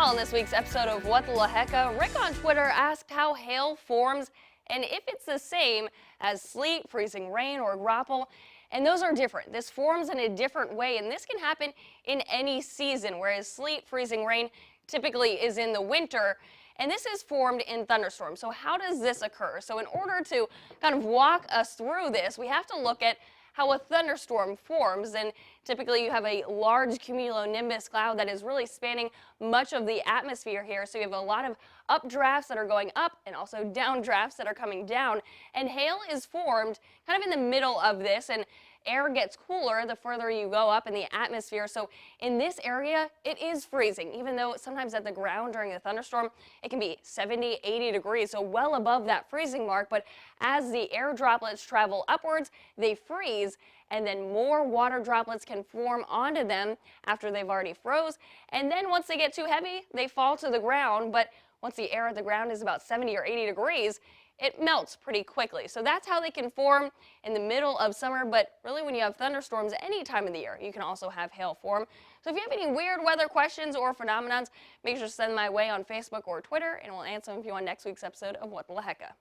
Well, in this week's episode of What the Lehecka, Rick on Twitter asked how hail forms and if it's the same as sleet, freezing rain, or graupel. And those are different. This forms in a different way, and this can happen in any season, whereas sleet, freezing rain typically is in the winter. And this is formed in thunderstorms. So how does this occur? So in order to kind of walk us through this, we have to look at how a thunderstorm forms. And typically you have a large cumulonimbus cloud that is really spanning much of the atmosphere here. So you have a lot of updrafts that are going up and also downdrafts that are coming down. And hail is formed kind of in the middle of this, and air gets cooler the further you go up in the atmosphere. So in this area, it is freezing, even though sometimes at the ground during a thunderstorm, it can be 70, 80 degrees, so well above that freezing mark. But as the air droplets travel upwards, they freeze, and then more water droplets can form onto them after they've already froze. And then once they get too heavy, they fall to the ground. But once the air at the ground is about 70 or 80 degrees, it melts pretty quickly. So that's how they can form in the middle of summer, but really when you have thunderstorms any time of the year, you can also have hail form. So if you have any weird weather questions or phenomenons, make sure to send them my way on Facebook or Twitter, and we'll answer them for you on next week's episode of What the Lehecka.